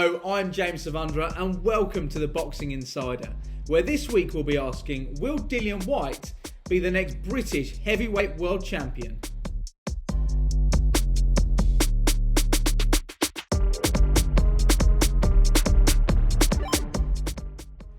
Hello, I'm James Savundra and welcome to the Boxing Insider, where this week we'll be asking, will Dillian Whyte be the next British heavyweight world champion?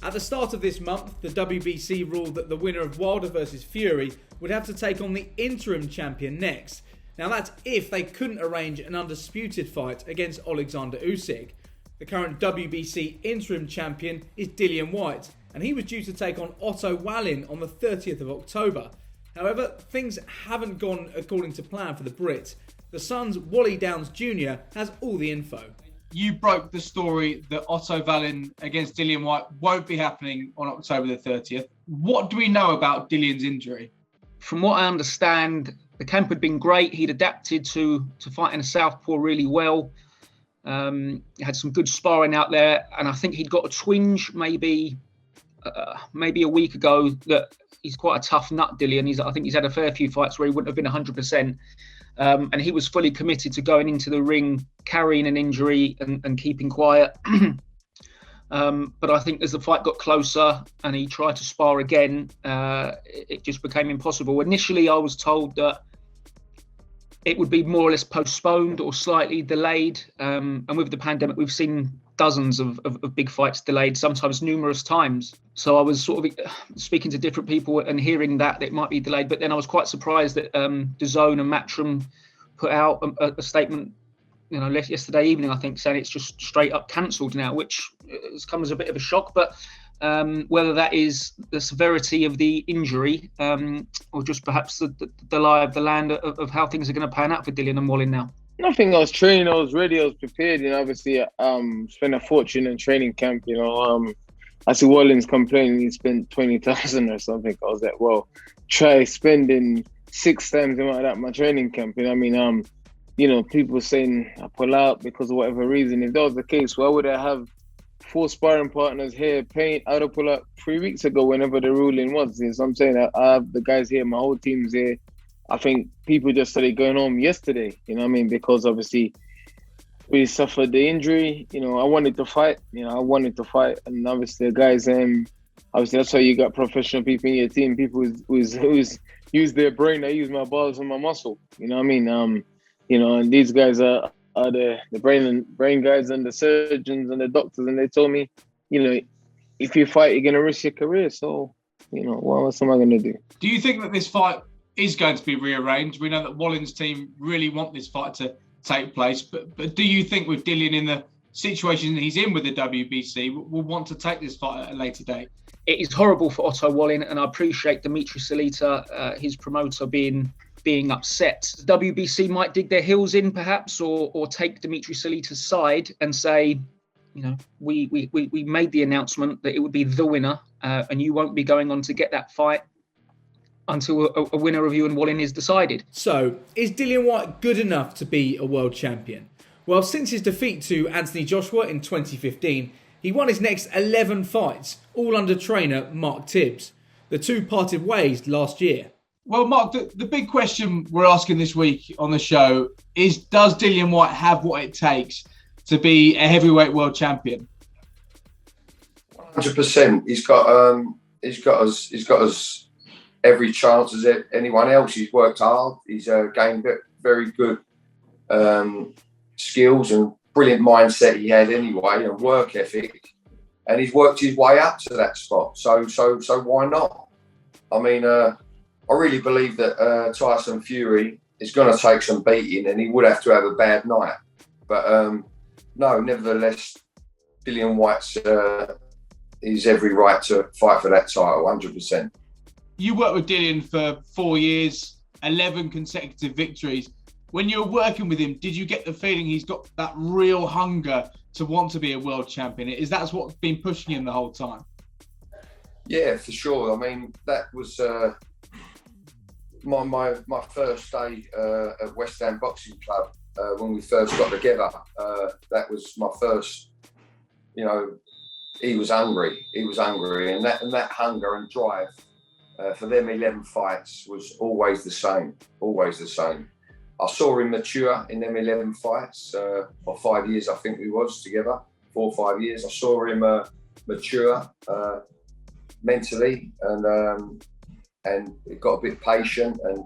At the start of this month, the WBC ruled that the winner of Wilder vs Fury would have to take on the interim champion next. Now that's if they couldn't arrange an undisputed fight against Alexander Usyk. The current WBC interim champion is Dillian Whyte, and he was due to take on Otto Wallin on the 30th of October. However, things haven't gone according to plan for the Brit. The Sun's Wally Downs Jr. has all the info. You broke the story that Otto Wallin against Dillian Whyte won't be happening on October the 30th. What do we know about Dillian's injury? From what I understand, the camp had been great. He'd adapted to fighting a southpaw really well. He had some good sparring out there, and I think he'd got a twinge maybe a week ago that he's quite a tough nut, Dillian. I think he's had a fair few fights where he wouldn't have been 100%. And he was fully committed to going into the ring, carrying an injury and keeping quiet. But I think as the fight got closer and he tried to spar again, it just became impossible. Initially, I was told that it would be more or less postponed or slightly delayed. And with the pandemic, we've seen dozens of big fights delayed, sometimes numerous times. So I was sort of speaking to different people and hearing that it might be delayed. But then I was quite surprised that DAZN and Matchroom put out a statement, yesterday evening, I think, saying it's just straight up cancelled now, which has come as a bit of a shock. But whether that is the severity of the injury or just perhaps the lie of the land of how things are going to pan out for Dillian and Wallin now. I think I was trained, I was ready, I was prepared, obviously spent a fortune in training camp, I see Wallin's complaining he spent 20,000 or something. I was like, well, try spending 6 times the amount of that in my training camp. People saying I pull out because of whatever reason. If that was the case, why would I have 4 sparring partners here paying? I would have pulled out 3 weeks ago whenever the ruling was. So I'm saying I have the guys here, my whole team's here. I think people just started going home yesterday, because obviously we suffered the injury. I wanted to fight, and obviously the guys, obviously that's why you got professional people in your team, people who's use their brain. I use my balls and my muscle, and these guys are the brain guys and the surgeons and the doctors, and they told me, if you fight, you're going to risk your career. So, what else am I going to do? Do you think that this fight is going to be rearranged? We know that Wallin's team really want this fight to take place, but do you think with Dillian in the situation he's in with the WBC, will want to take this fight at a later date? It is horrible for Otto Wallin, and I appreciate Dimitri Salita, his promoter, being upset. The WBC might dig their heels in perhaps, or take Dimitri Salita's side and say, we made the announcement that it would be the winner, and you won't be going on to get that fight until a winner of you and Wallin is decided. So, is Dillian Whyte good enough to be a world champion? Well, since his defeat to Anthony Joshua in 2015, he won his next 11 fights, all under trainer Mark Tibbs. The two parted ways last year. Well, Mark, the big question we're asking this week on the show is, does Dillian Whyte have what it takes to be a heavyweight world champion? 100%. He's got us every chance as anyone else. He's worked hard. He's gained very good skills and brilliant mindset he had anyway, and work ethic. And he's worked his way up to that spot. So why not? I really believe that Tyson Fury is going to take some beating, and he would have to have a bad night. But no, nevertheless, Dillian Whyte's he's every right to fight for that title, 100%. You worked with Dillian for 4 years, 11 consecutive victories. When you were working with him, did you get the feeling he's got that real hunger to want to be a world champion? Is that what's been pushing him the whole time? Yeah, for sure. That was my first day at West Ham Boxing Club when we first got together. That was my first, he was hungry, and that hunger and drive for them 11 fights was always the same. I saw him mature in them 11 fights, or 5 years I think we was together. 4 or 5 years. I saw him mature mentally, and he got a bit patient. And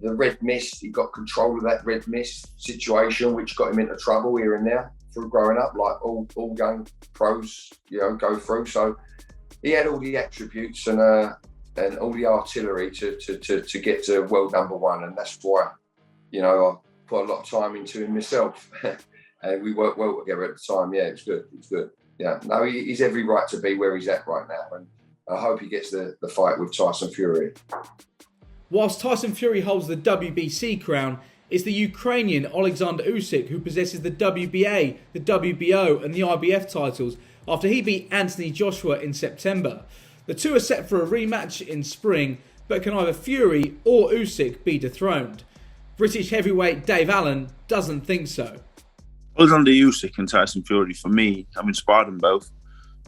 the red mist, he got control of that red mist situation, which got him into trouble here and there through growing up, like all young pros, go through. So he had all the attributes and all the artillery to get to world number one, and that's why, I put a lot of time into him myself, and we worked well together at the time. Yeah, it's good. Yeah, no, he's every right to be where he's at right now, and I hope he gets the fight with Tyson Fury. Whilst Tyson Fury holds the WBC crown, it's the Ukrainian Alexander Usyk who possesses the WBA, the WBO and the IBF titles after he beat Anthony Joshua in September. The two are set for a rematch in spring, but can either Fury or Usyk be dethroned? British heavyweight Dave Allen doesn't think so. Alexander Usyk and Tyson Fury, for me, having sparred them both,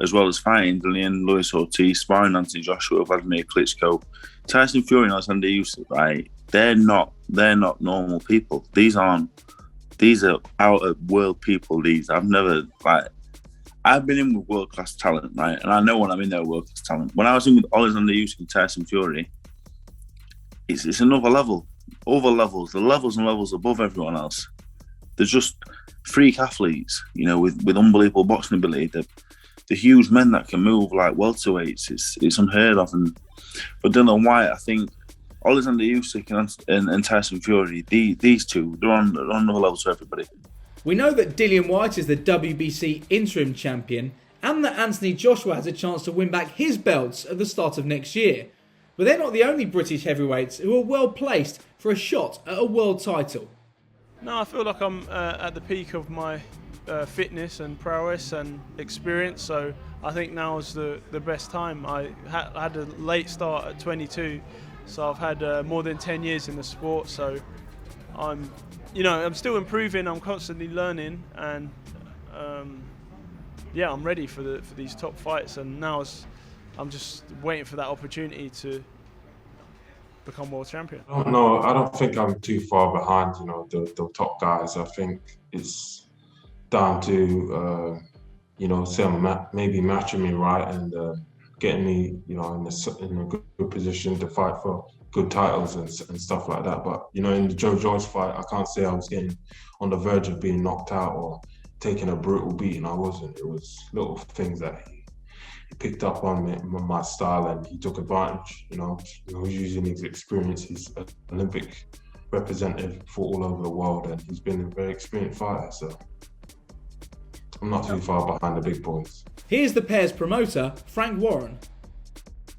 as well as fighting Dillian, Luis Ortiz, sparring Anthony Joshua, Vladimir Klitschko, Tyson Fury and Alexander Usyk, right? They're not normal people. These are out of world people. I've been in with world class talent, right? And I know when I'm in there world class talent. When I was in with Alexander Usyk and Tyson Fury, it's another level, over levels, the levels and levels above everyone else. They're just freak athletes, with unbelievable boxing ability. The huge men that can move like welterweights, it's unheard of. But Dillian Whyte, I think Alexander Usyk and Tyson Fury, these two, they're on another level to everybody. We know that Dillian Whyte is the WBC interim champion and that Anthony Joshua has a chance to win back his belts at the start of next year. But they're not the only British heavyweights who are well placed for a shot at a world title. No, I feel like I'm at the peak of my fitness and prowess and experience, so I think now is the best time. I had a late start at 22, so I've had more than 10 years in the sport, so I'm still improving, I'm constantly learning, and I'm ready for these top fights, and now I'm just waiting for that opportunity to become world champion. I don't think I'm too far behind, the top guys. I think it's down to, maybe matching me right and getting me, in a good position to fight for good titles and stuff like that. But, in the Joyce fight, I can't say I was getting on the verge of being knocked out or taking a brutal beating. I wasn't. It was little things that he picked up on my style, and he took advantage. He was using his experience. He's an Olympic representative for all over the world, and he's been a very experienced fighter. So I'm not too far behind the big boys. Here's the pair's promoter, Frank Warren.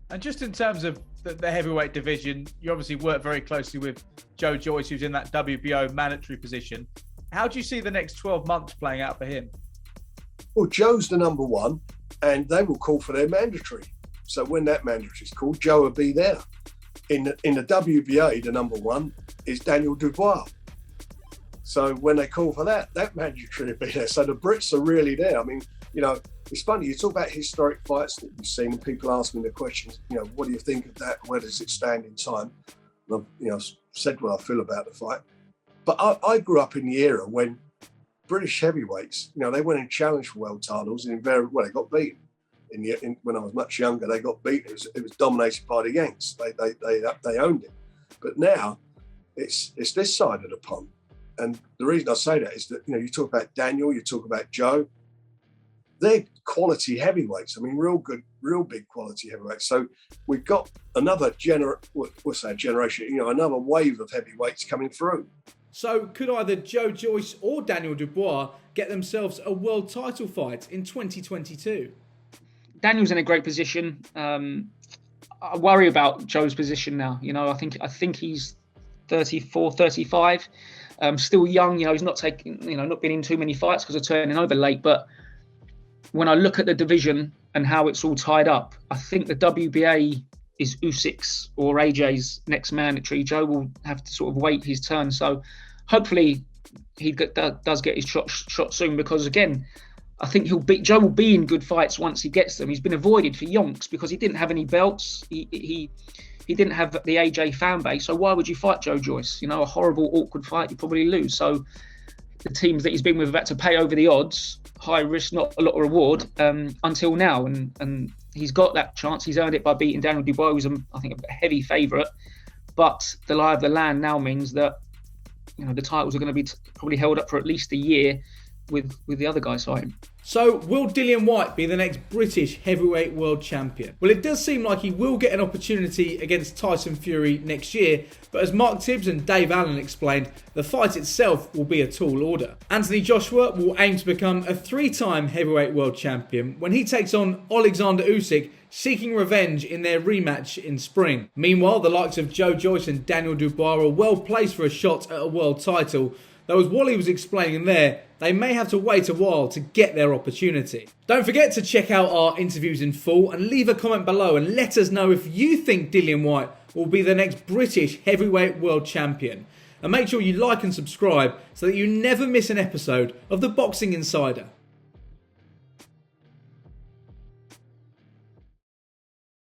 And just in terms of the heavyweight division, you obviously work very closely with Joyce, who's in that WBO mandatory position. How do you see the next 12 months playing out for him? Well, Joe's the number one, and they will call for their mandatory. So when that mandatory is called, Joe will be there. In the WBA, the number one is Daniel Dubois. So when they call for that mandatory will be there. So the Brits are really there. I mean, it's funny, you talk about historic fights that you've seen, and people asking the questions, what do you think of that? Where does it stand in time? And I've said what I feel about the fight. But I grew up in the era when British heavyweights, they went and challenged for world titles, and they got beaten. When I was much younger, they got beaten. It was dominated by the Yanks. They owned it. But now it's this side of the pond. And the reason I say that is that, you talk about Daniel, you talk about Joe, they're quality heavyweights. I mean, real good, real big quality heavyweights. So we've got another generation, another wave of heavyweights coming through. So could either Joe Joyce or Daniel Dubois get themselves a world title fight in 2022? Daniel's in a great position. I worry about Joe's position now. I think he's 34, 35. Still young. He's not not been in too many fights because of turning over late. But when I look at the division and how it's all tied up, I think the WBA is Usyk's or AJ's next mandatory. Joe will have to sort of wait his turn. So hopefully he does get his shot soon, because again, I think Joe will be in good fights once he gets them. He's been avoided for yonks because he didn't have any belts. He didn't have the AJ fan base. So why would you fight Joe Joyce? A horrible, awkward fight, you probably lose. So the teams that he's been with have had to pay over the odds, high risk, not a lot of reward, until now. And he's got that chance. He's earned it by beating Daniel Dubois, who's, I think, a heavy favourite. But the lie of the land now means that, you know, the titles are going to be probably held up for at least a year with the other guys fighting. So, will Dillian Whyte be the next British heavyweight world champion? Well, it does seem like he will get an opportunity against Tyson Fury next year, but as Mark Tibbs and Dave Allen explained, the fight itself will be a tall order. Anthony Joshua will aim to become a 3-time heavyweight world champion when he takes on Alexander Usyk, seeking revenge in their rematch in spring. Meanwhile, the likes of Joyce and Daniel Dubois are well placed for a shot at a world title, though as Wally was explaining there, they may have to wait a while to get their opportunity. Don't forget to check out our interviews in full and leave a comment below and let us know if you think Dillian Whyte will be the next British heavyweight world champion. And make sure you like and subscribe so that you never miss an episode of The Boxing Insider.